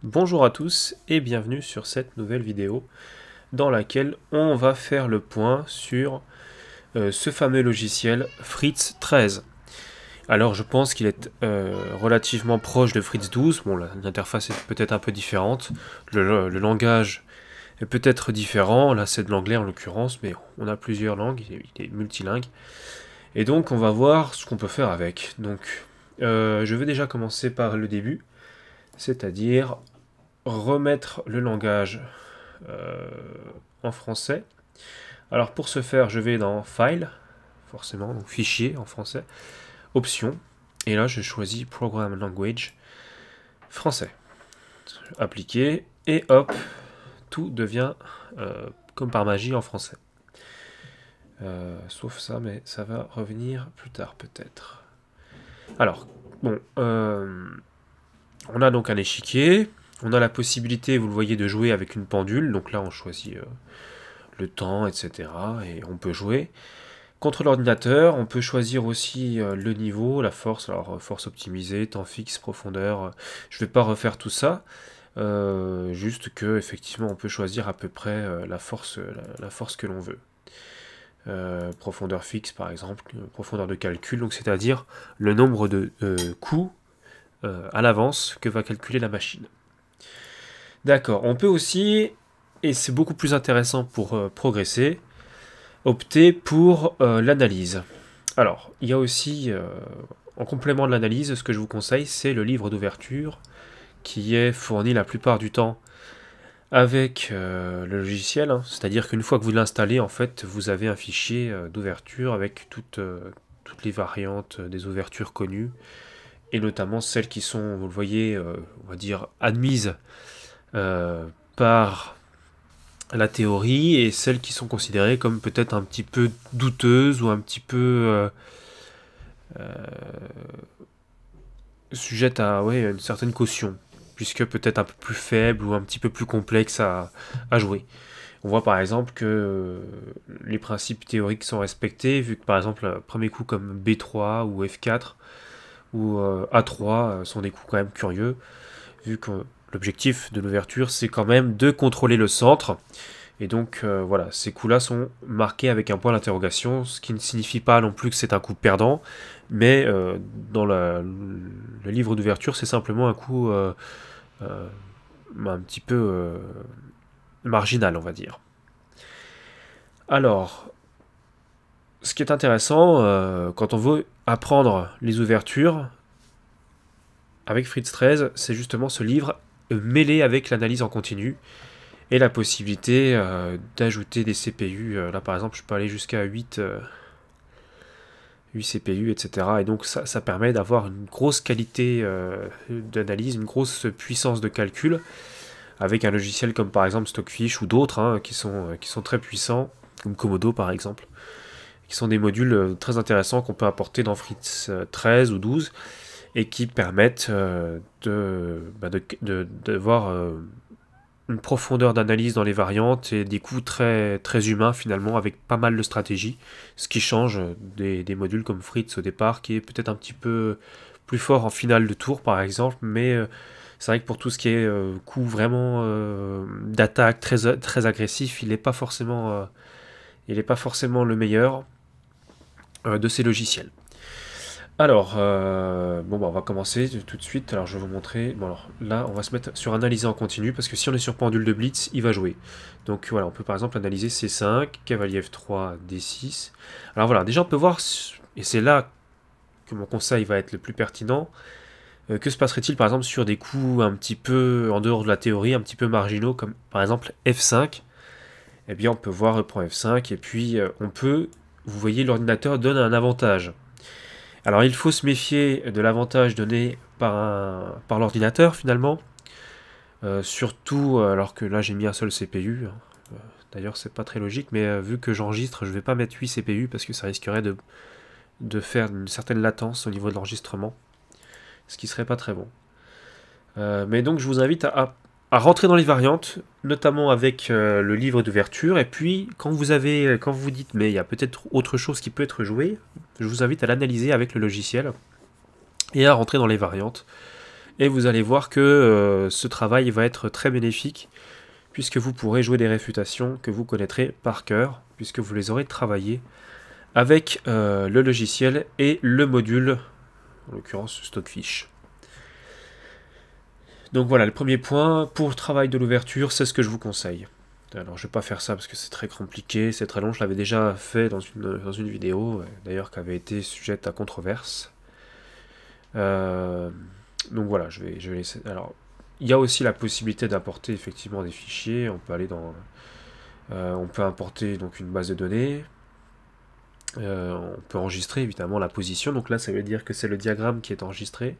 Bonjour à tous et bienvenue sur cette nouvelle vidéo dans laquelle on va faire le point sur ce fameux logiciel Fritz 13. Alors je pense qu'il est relativement proche de Fritz 12, bon l'interface est peut-être un peu différente, le langage est peut-être différent, là c'est de l'anglais en l'occurrence, mais on a plusieurs langues, il est multilingue, et donc on va voir ce qu'on peut faire avec. Donc je vais déjà commencer par le début, c'est-à-dire remettre le langage euh, en français. Alors pour ce faire, je vais dans File, forcément, donc Fichier en français, Options, et là je choisis Program Language français. Appliquer, et hop, tout devient comme par magie en français. Sauf ça, mais ça va revenir plus tard peut-être. Alors, bon, on a donc un échiquier, on a la possibilité, vous le voyez, de jouer avec une pendule, donc là on choisit le temps, etc. Et on peut jouer. Contre l'ordinateur, on peut choisir aussi le niveau, la force, alors force optimisée, temps fixe, profondeur. Je ne vais pas refaire tout ça, juste que effectivement on peut choisir à peu près la force que l'on veut. Profondeur fixe par exemple, profondeur de calcul, donc c'est-à-dire le nombre de coups à l'avance que va calculer la machine. D'accord, on peut aussi, et c'est beaucoup plus intéressant pour progresser, opter pour l'analyse. Alors, il y a aussi, en complément de l'analyse, ce que je vous conseille, c'est le livre d'ouverture, qui est fourni la plupart du temps avec le logiciel, hein. C'est-à-dire qu'une fois que vous l'installez, en fait, vous avez un fichier d'ouverture avec toutes les variantes des ouvertures connues, et notamment celles qui sont, vous le voyez, on va dire, admises par la théorie et celles qui sont considérées comme peut-être un petit peu douteuses ou un petit peu sujettes à une certaine caution, puisque peut-être un peu plus faible ou un petit peu plus complexe à jouer. On voit par exemple que les principes théoriques sont respectés, vu que par exemple, premier coup comme B3 ou F4 ou A3 sont des coups quand même curieux, vu que l'objectif de l'ouverture c'est quand même de contrôler le centre. Et donc voilà, ces coups-là sont marqués avec un point d'interrogation, ce qui ne signifie pas non plus que c'est un coup perdant, mais dans le livre d'ouverture, c'est simplement un coup un petit peu marginal, on va dire. Alors, ce qui est intéressant, quand on veut apprendre les ouvertures, avec Fritz 13, c'est justement ce livre mêlé avec l'analyse en continu, et la possibilité d'ajouter des CPU. Là par exemple je peux aller jusqu'à 8 CPU, etc. Et donc ça permet d'avoir une grosse qualité d'analyse, une grosse puissance de calcul, avec un logiciel comme par exemple Stockfish ou d'autres hein, qui sont très puissants, comme Komodo par exemple, qui sont des modules très intéressants qu'on peut apporter dans Fritz 13 ou 12, et qui permettent de voir une profondeur d'analyse dans les variantes et des coups très, très humains finalement, avec pas mal de stratégies, ce qui change des modules comme Fritz au départ, qui est peut-être un petit peu plus fort en finale de tour par exemple, mais c'est vrai que pour tout ce qui est coup vraiment d'attaque très, très agressif, il n'est pas forcément le meilleur de ces logiciels. Alors, bon, bah, on va commencer tout de suite. Alors, je vais vous montrer. Bon, alors là, on va se mettre sur analyser en continu parce que si on est sur pendule de blitz, il va jouer. Donc voilà, on peut par exemple analyser C5, cavalier F3, D6. Alors voilà, déjà on peut voir, et c'est là que mon conseil va être le plus pertinent, que se passerait-il par exemple sur des coups un petit peu en dehors de la théorie, un petit peu marginaux, comme par exemple F5. Eh bien, on peut voir reprend F5 et puis on peut, vous voyez, l'ordinateur donne un avantage. Alors il faut se méfier de l'avantage donné par l'ordinateur finalement, surtout alors que là j'ai mis un seul CPU, hein. D'ailleurs c'est pas très logique, mais vu que j'enregistre, je vais pas mettre 8 CPU parce que ça risquerait de faire une certaine latence au niveau de l'enregistrement, ce qui serait pas très bon. Mais donc je vous invite à rentrer dans les variantes, notamment avec le livre d'ouverture, et puis quand vous vous dites mais il y a peut-être autre chose qui peut être joué, je vous invite à l'analyser avec le logiciel et à rentrer dans les variantes. Et vous allez voir que ce travail va être très bénéfique, puisque vous pourrez jouer des réfutations que vous connaîtrez par cœur, puisque vous les aurez travaillées avec le logiciel et le module, en l'occurrence Stockfish. Donc voilà, le premier point, pour le travail de l'ouverture, c'est ce que je vous conseille. Alors je vais pas faire ça parce que c'est très compliqué, c'est très long, je l'avais déjà fait dans une vidéo, d'ailleurs qui avait été sujette à controverse. Donc voilà, je vais laisser. Alors, il y a aussi la possibilité d'importer effectivement des fichiers, on peut aller dans... on peut importer donc une base de données, on peut enregistrer évidemment la position, donc là ça veut dire que c'est le diagramme qui est enregistré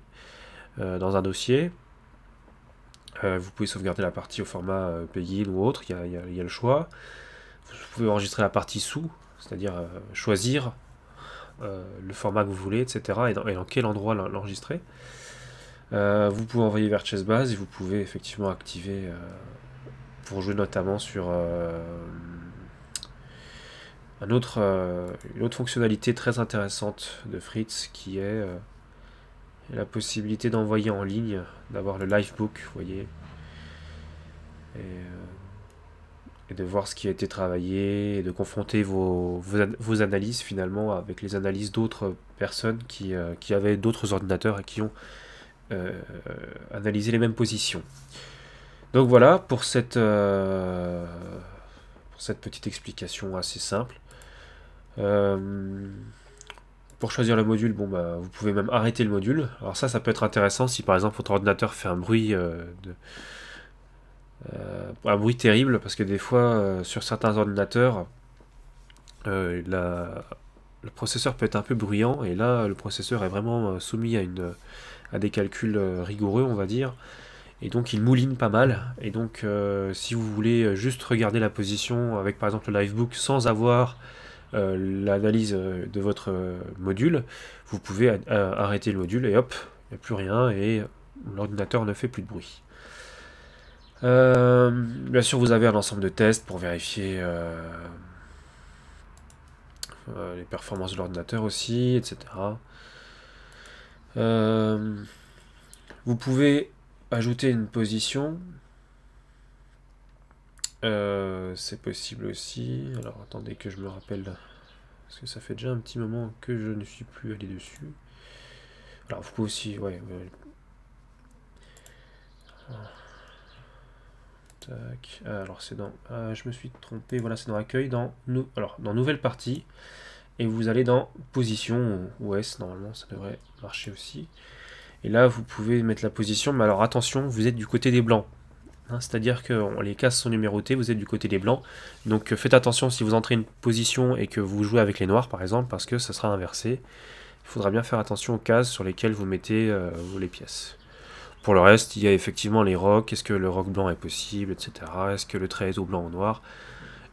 dans un dossier. Vous pouvez sauvegarder la partie au format Pegin ou autre, il y a le choix. Vous pouvez enregistrer la partie sous, c'est-à-dire choisir le format que vous voulez, etc. et dans quel endroit l'enregistrer. Vous pouvez envoyer vers Chessbase et vous pouvez effectivement activer pour jouer notamment sur une autre fonctionnalité très intéressante de Fritz qui est la possibilité d'envoyer en ligne, d'avoir le livebook, vous voyez, et de voir ce qui a été travaillé, et de confronter vos analyses finalement avec les analyses d'autres personnes qui avaient d'autres ordinateurs et qui ont analysé les mêmes positions. Donc voilà pour cette petite explication assez simple. Pour choisir le module, bon bah vous pouvez même arrêter le module. Alors ça peut être intéressant si par exemple votre ordinateur fait un bruit terrible, parce que des fois sur certains ordinateurs le processeur peut être un peu bruyant, et là le processeur est vraiment soumis à des calculs rigoureux, on va dire, et donc il mouline pas mal. Et donc si vous voulez juste regarder la position avec par exemple le livebook sans avoir l'analyse de votre module, vous pouvez arrêter le module et hop, il n'y a plus rien et l'ordinateur ne fait plus de bruit. Bien sûr, vous avez un ensemble de tests pour vérifier les performances de l'ordinateur aussi, etc. Vous pouvez ajouter une position. C'est possible aussi. Alors attendez que je me rappelle, parce que ça fait déjà un petit moment que je ne suis plus allé dessus. Alors vous pouvez aussi, ouais. Tac. Alors c'est dans, je me suis trompé. Voilà, c'est dans accueil, dans nouvelle partie, et vous allez dans position ou S. Normalement, ça devrait marcher aussi. Et là, vous pouvez mettre la position, mais alors attention, vous êtes du côté des blancs. C'est-à-dire que les cases sont numérotées, vous êtes du côté des blancs. Donc faites attention si vous entrez une position et que vous jouez avec les noirs, par exemple, parce que ça sera inversé. Il faudra bien faire attention aux cases sur lesquelles vous mettez les pièces. Pour le reste, il y a effectivement les rocks. Est-ce que le rock blanc est possible, etc. Est-ce que le trait est au blanc ou au noir?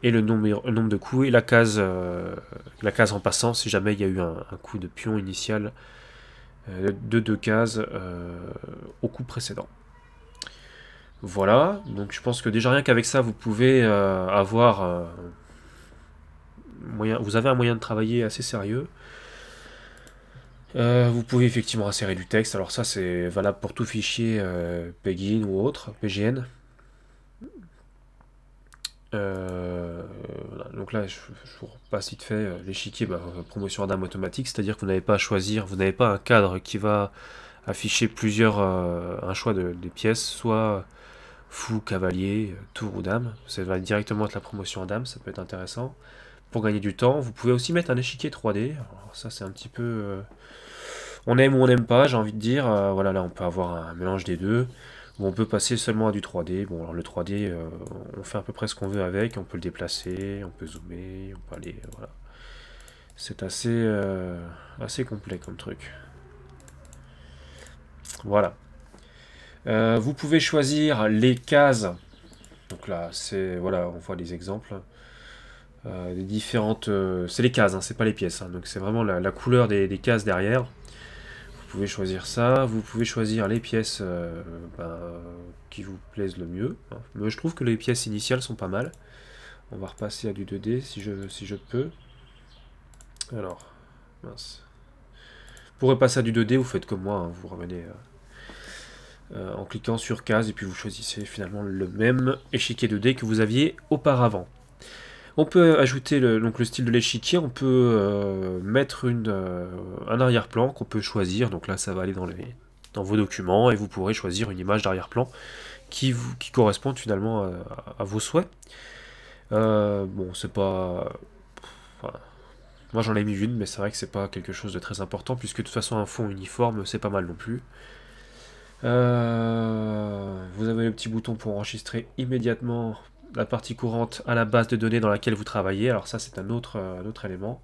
Et le nombre de coups, et la case en passant, si jamais il y a eu un coup de pion initial de 2 cases au coup précédent. Voilà, donc je pense que déjà rien qu'avec ça, vous pouvez avoir vous avez un moyen de travailler assez sérieux. Vous pouvez effectivement insérer du texte, alors ça c'est valable pour tout fichier Pegin ou autre, PGN. Voilà. Donc là, je vous repasse vite fait l'échiquier promotion d'armes automatique, c'est-à-dire que vous n'avez pas à choisir, vous n'avez pas un cadre qui va afficher un choix des pièces, soit fou, cavalier, tour ou dame. Ça va directement être la promotion en dame, ça peut être intéressant. Pour gagner du temps, vous pouvez aussi mettre un échiquier 3D. Alors ça c'est un petit peu... on aime ou on n'aime pas, j'ai envie de dire. Voilà, là on peut avoir un mélange des deux. Ou on peut passer seulement à du 3D. Bon, alors le 3D, on fait à peu près ce qu'on veut avec. On peut le déplacer, on peut zoomer, on peut aller... voilà. C'est assez complet comme truc. Voilà. Vous pouvez choisir les cases. Donc là, voilà, on voit les exemples. Des différentes... c'est les cases, hein, c'est pas les pièces. Donc c'est vraiment la couleur des cases derrière. Vous pouvez choisir ça. Vous pouvez choisir les pièces qui vous plaisent le mieux. Mais je trouve que les pièces initiales sont pas mal. On va repasser à du 2D si je peux. Alors, mince. Pour repasser à du 2D, vous faites comme moi, hein, vous ramenez en cliquant sur case, et puis vous choisissez finalement le même échiquier 2D que vous aviez auparavant. On peut ajouter donc le style de l'échiquier, on peut mettre un arrière-plan qu'on peut choisir, donc là ça va aller dans vos documents, et vous pourrez choisir une image d'arrière-plan qui correspond finalement à vos souhaits. Bon, c'est pas... Enfin, moi j'en ai mis une, mais c'est vrai que c'est pas quelque chose de très important, puisque de toute façon un fond uniforme, c'est pas mal non plus. Vous avez le petit bouton pour enregistrer immédiatement la partie courante à la base de données dans laquelle vous travaillez. Alors ça c'est un autre élément.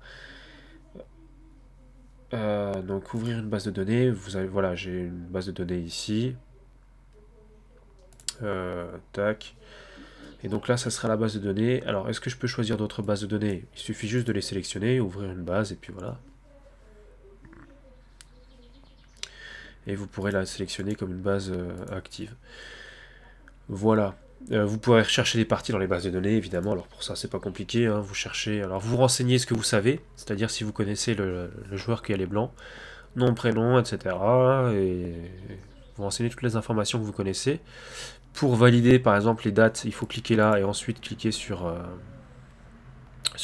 Donc ouvrir une base de données, voilà, j'ai une base de données ici. Tac. Et donc là ça sera la base de données. Alors est-ce que je peux choisir d'autres bases de données? Il suffit juste de les sélectionner, ouvrir une base et puis voilà. Et vous pourrez la sélectionner comme une base active. Voilà. Vous pourrez rechercher des parties dans les bases de données, évidemment. Alors pour ça, c'est pas compliqué. Hein. Vous cherchez, alors vous renseignez ce que vous savez, c'est-à-dire si vous connaissez le joueur qui a les blancs, nom, prénom, etc. Et vous renseignez toutes les informations que vous connaissez. Pour valider, par exemple, les dates, il faut cliquer là et ensuite cliquer sur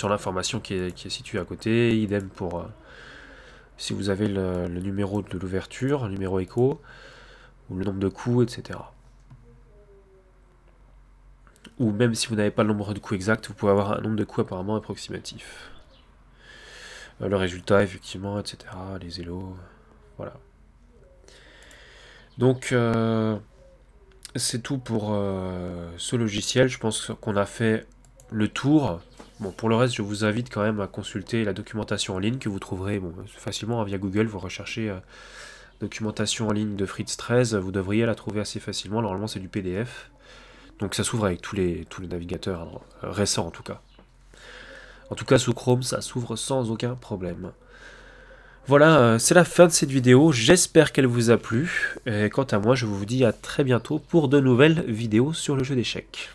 l'information qui est située à côté. Idem pour si vous avez le numéro de l'ouverture, le numéro écho, ou le nombre de coups, etc. Ou même si vous n'avez pas le nombre de coups exact, vous pouvez avoir un nombre de coups apparemment approximatif. Le résultat, effectivement, etc. Les élos, voilà. Donc, c'est tout pour ce logiciel. Je pense qu'on a fait le tour. Bon, pour le reste, je vous invite quand même à consulter la documentation en ligne que vous trouverez facilement via Google. Vous recherchez documentation en ligne de Fritz 13, vous devriez la trouver assez facilement. Normalement, c'est du PDF. Donc ça s'ouvre avec tous les navigateurs récents en tout cas. En tout cas sous Chrome ça s'ouvre sans aucun problème. Voilà, c'est la fin de cette vidéo, j'espère qu'elle vous a plu. Et quant à moi je vous dis à très bientôt pour de nouvelles vidéos sur le jeu d'échecs.